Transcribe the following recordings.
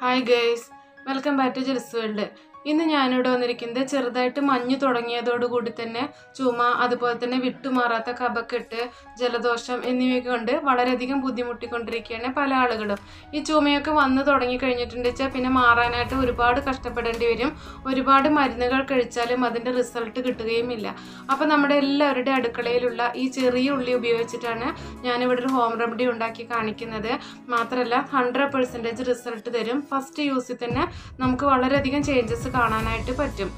Hi guys, welcome back to Jill's World. ഇന്ന് ഞാനിവിടെ വന്നിരിക്കുന്നത് ചെറുതായിട്ട് മഞ്ഞ് തുടങ്ങിയതോട് കൂടി തന്നെ ചുമ അതുപോലെ തന്നെ വിട്ടുമാറാത്ത കഫക്കെട്ട് ജലദോഷം എന്നിവയൊക്കെ കൊണ്ട് വളരെയധികം ബുദ്ധിമുട്ടിക്കൊണ്ടിരിക്കുകയാണ് പല ആളുകളും. ഈ ചുമയൊക്കെ വന്നു തുടങ്ങി കഴിഞ്ഞിട്ടുണ്ടെച്ചാൽ പിന്നെ മാറാനായിട്ട് ഒരുപാട് കഷ്ടപ്പെടേണ്ടി വരും. ഒരുപാട് മരുന്നുകൾ കഴിച്ചാലും അതിൻ്റെ റിസൾട്ട് കിട്ടുകയുമില്ല. അപ്പോൾ നമ്മുടെ എല്ലാവരുടെ അടുക്കളയിലുള്ള ഈ ചെറിയ ഉള്ളി ഉപയോഗിച്ചിട്ടാണ് ഞാനിവിടെ ഒരു ഹോം റെമഡി ഉണ്ടാക്കി കാണിക്കുന്നത്. മാത്രമല്ല 100% റിസൾട്ട് തരും. ഫസ്റ്റ് യൂസിൽ തന്നെ നമുക്ക് വളരെയധികം ചേഞ്ചസ് കാണാനായിട്ട് പറ്റും.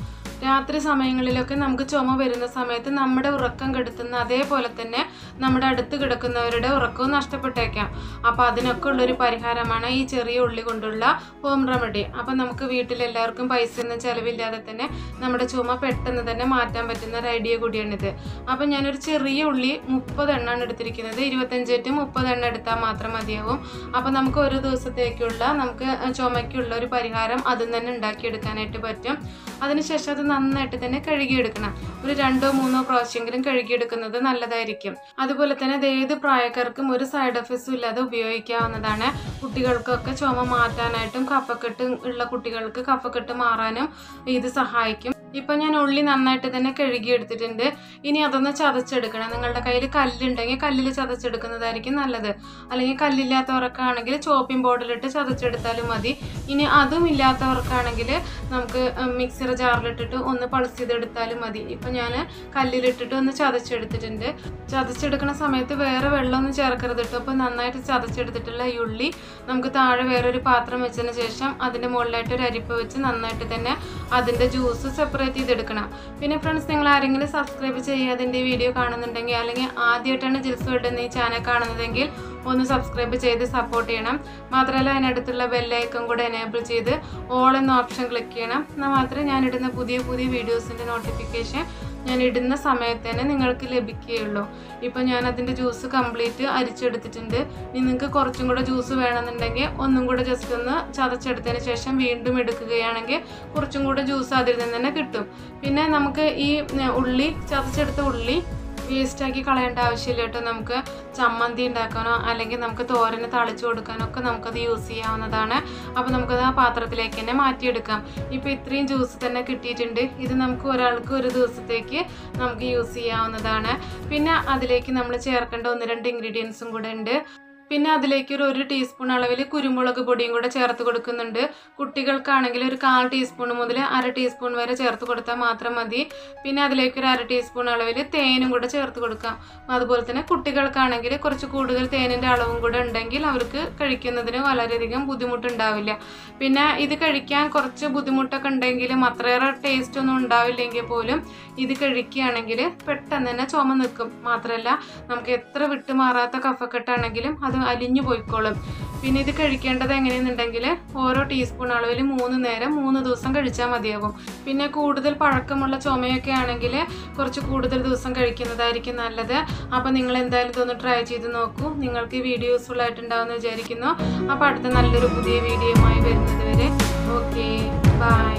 രാത്രി സമയങ്ങളിലൊക്കെ നമുക്ക് ചുമ വരുന്ന സമയത്ത് നമ്മുടെ ഉറക്കം കെടുത്തുന്ന അതേപോലെ തന്നെ നമ്മുടെ അടുത്ത് കിടക്കുന്നവരുടെ ഉറക്കവും നഷ്ടപ്പെട്ടേക്കാം. അപ്പോൾ അതിനൊക്കെ ഉള്ളൊരു പരിഹാരമാണ് ഈ ചെറിയ ഉള്ളി കൊണ്ടുള്ള ഹോം റെമഡി. അപ്പോൾ നമുക്ക് വീട്ടിലെല്ലാവർക്കും പൈസയൊന്നും ചിലവില്ലാതെ തന്നെ നമ്മുടെ ചുമ പെട്ടെന്ന് തന്നെ മാറ്റാൻ പറ്റുന്ന ഒരു ഐഡിയ കൂടിയാണിത്. അപ്പോൾ ഞാനൊരു ചെറിയ ഉള്ളി 30 എണ്ണമാണ് എടുത്തിരിക്കുന്നത്. 25 to 30 എണ്ണ എടുത്താൽ മാത്രം മതിയാവും. അപ്പോൾ നമുക്ക് ഒരു ദിവസത്തേക്കുള്ള നമുക്ക് ചുമയ്ക്കുള്ള ഒരു പരിഹാരം അതിൽ തന്നെ ഉണ്ടാക്കിയെടുക്കാനായിട്ട് പറ്റും. അതിനുശേഷം അത് നന്നായിട്ട് തന്നെ കഴുകിയെടുക്കണം. ഒരു 2-3 പ്രാവശ്യമെങ്കിലും കഴുകിയെടുക്കുന്നത് നല്ലതായിരിക്കും. അതുപോലെ തന്നെ ഇത് ഏത് പ്രായക്കാർക്കും ഒരു സൈഡ് എഫക്ട്സും ഇല്ലാതെ ഉപയോഗിക്കാവുന്നതാണ്. കുട്ടികൾക്കൊക്കെ ചുമ മാറ്റാനായിട്ടും കഫക്കെട്ട് ഉള്ള കുട്ടികൾക്ക് കഫക്കെട്ട് മാറാനും ഇത് സഹായിക്കും. ഇപ്പം ഞാൻ ഉള്ളി നന്നായിട്ട് തന്നെ കഴുകിയെടുത്തിട്ടുണ്ട്. ഇനി അതൊന്ന് ചതച്ചെടുക്കണം. നിങ്ങളുടെ കയ്യിൽ കല്ലുണ്ടെങ്കിൽ കല്ലിൽ ചതച്ചെടുക്കുന്നതായിരിക്കും നല്ലത്. അല്ലെങ്കിൽ കല്ലില്ലാത്തവർക്കാണെങ്കിൽ ചോപ്പിംഗ് ബോർഡിലിട്ട് ചതച്ചെടുത്താലും മതി. ഇനി അതും ഇല്ലാത്തവർക്കാണെങ്കിൽ നമുക്ക് മിക്സിയുടെ ജാറിലിട്ടിട്ട് ഒന്ന് പൾസ് ചെയ്തെടുത്താലും മതി. ഇപ്പം ഞാൻ കല്ലിലിട്ടിട്ട് ഒന്ന് ചതച്ചെടുത്തിട്ടുണ്ട്. ചതച്ചെടുക്കുന്ന സമയത്ത് വേറെ വെള്ളമൊന്നും ചേർക്കരുത് കേട്ടോ. അപ്പോൾ നന്നായിട്ട് ചതച്ചെടുത്തിട്ടുള്ള ഈ ഉള്ളി നമുക്ക് താഴെ വേറൊരു പാത്രം വെച്ചതിന് ശേഷം അതിൻ്റെ മുകളിലായിട്ട് ഒരു അരിപ്പ വെച്ച് നന്നായിട്ട് തന്നെ അതിൻ്റെ ജ്യൂസ് സെപ്പറേറ്റ് ചെയ്തെടുക്കണം. പിന്നെ ഫ്രണ്ട്സ്, നിങ്ങൾ ആരെങ്കിലും സബ്സ്ക്രൈബ് ചെയ്യാതെ എൻ്റെ വീഡിയോ കാണുന്നുണ്ടെങ്കിൽ അല്ലെങ്കിൽ ആദ്യമായിട്ടാണ് ജിൽസ് വേൾഡ് എന്ന ഈ ചാനൽ കാണുന്നതെങ്കിൽ ഒന്ന് സബ്സ്ക്രൈബ് ചെയ്ത് സപ്പോർട്ട് ചെയ്യണം. മാത്രമല്ല അതിനടുത്തുള്ള ബെല്ലൈക്കൺ കൂടെ എനേബിൾ ചെയ്ത് ഓൾ എന്ന ഓപ്ഷൻ ക്ലിക്ക് ചെയ്യണം. എന്നാൽ മാത്രമേ ഞാനിടുന്ന പുതിയ വീഡിയോസിൻ്റെ നോട്ടിഫിക്കേഷൻ ഞാൻ ഇടുന്ന സമയത്ത് തന്നെ നിങ്ങൾക്ക് ലഭിക്കുകയുള്ളൂ. ഇപ്പം ഞാൻ അതിൻ്റെ ജ്യൂസ് കംപ്ലീറ്റ് അരിച്ചെടുത്തിട്ടുണ്ട്. ഇനി നിങ്ങൾക്ക് കുറച്ചും കൂടെ ജ്യൂസ് വേണമെന്നുണ്ടെങ്കിൽ ഒന്നും കൂടെ ജസ്റ്റ് ഒന്ന് ചതച്ചെടുത്തതിന് ശേഷം വീണ്ടും എടുക്കുകയാണെങ്കിൽ കുറച്ചും കൂടെ ജ്യൂസ് അതിൽ നിന്ന് തന്നെ കിട്ടും. പിന്നെ നമുക്ക് ഈ ഉള്ളി ചതച്ചെടുത്ത ഉള്ളി വേസ്റ്റാക്കി കളയേണ്ട ആവശ്യമില്ല കേട്ടോ. നമുക്ക് ചമ്മന്തി ഉണ്ടാക്കാനോ അല്ലെങ്കിൽ നമുക്ക് തോരന് തളിച്ചു കൊടുക്കാനോ ഒക്കെ നമുക്കത് യൂസ് ചെയ്യാവുന്നതാണ്. അപ്പോൾ നമുക്കത് ആ പാത്രത്തിലേക്ക് തന്നെ മാറ്റിയെടുക്കാം. ഇപ്പോൾ ഇത്രയും ജ്യൂസ് തന്നെ കിട്ടിയിട്ടുണ്ട്. ഇത് നമുക്ക് ഒരാൾക്ക് ഒരു ദിവസത്തേക്ക് നമുക്ക് യൂസ് ചെയ്യാവുന്നതാണ്. പിന്നെ അതിലേക്ക് നമ്മൾ ചേർക്കേണ്ട 1-2 ഇൻഗ്രീഡിയൻസും കൂടെ ഉണ്ട്. പിന്നെ അതിലേക്ക് ഒരു 1 ടീസ്പൂൺ അളവിൽ കുരുമുളക് പൊടിയും കൂടെ ചേർത്ത് കൊടുക്കുന്നുണ്ട്. കുട്ടികൾക്കാണെങ്കിൽ ഒരു 1/4 ടീസ്പൂൺ മുതൽ 1/2 ടീസ്പൂൺ വരെ ചേർത്ത് കൊടുത്താൽ മാത്രം മതി. പിന്നെ അതിലേക്ക് ഒരു 1/2 ടീസ്പൂൺ അളവിൽ തേനും കൂടെ ചേർത്ത് കൊടുക്കാം. അതുപോലെ തന്നെ കുട്ടികൾക്കാണെങ്കിൽ കുറച്ച് കൂടുതൽ തേനിൻ്റെ അളവും കൂടെ ഉണ്ടെങ്കിൽ അവർക്ക് കഴിക്കുന്നതിന് വളരെയധികം ബുദ്ധിമുട്ടുണ്ടാവില്ല. പിന്നെ ഇത് കഴിക്കാൻ കുറച്ച് ബുദ്ധിമുട്ടൊക്കെ ഉണ്ടെങ്കിലും അത്രയേറെ ടേസ്റ്റ് ഒന്നും ഉണ്ടാവില്ലെങ്കിൽ പോലും ഇത് കഴിക്കുകയാണെങ്കിൽ പെട്ടെന്ന് തന്നെ ചുമ നിൽക്കും. മാത്രമല്ല നമുക്ക് എത്ര വിട്ടുമാറാത്ത കഫക്കെട്ടാണെങ്കിലും അത് അലിഞ്ഞു പോയിക്കോളും. പിന്നെ ഇത് കഴിക്കേണ്ടത് എങ്ങനെയെന്നുണ്ടെങ്കിൽ ഓരോ ടീസ്പൂൺ അളവിൽ 3 നേരം 3 ദിവസം കഴിച്ചാൽ മതിയാകും. പിന്നെ കൂടുതൽ പഴക്കമുള്ള ചുമയൊക്കെ ആണെങ്കിൽ കുറച്ച് കൂടുതൽ ദിവസം കഴിക്കുന്നതായിരിക്കും നല്ലത്. അപ്പോൾ നിങ്ങൾ എന്തായാലും ഇതൊന്ന് ട്രൈ ചെയ്ത് നോക്കൂ. നിങ്ങൾക്ക് ഈ വീഡിയോ യൂസ്ഫുൾ ആയിട്ടുണ്ടാവുമെന്ന് വിചാരിക്കുന്നു. അപ്പോൾ അടുത്ത നല്ലൊരു പുതിയ വീഡിയോയുമായി വരുന്നത് വരെ ഓക്കെ, ബൈ.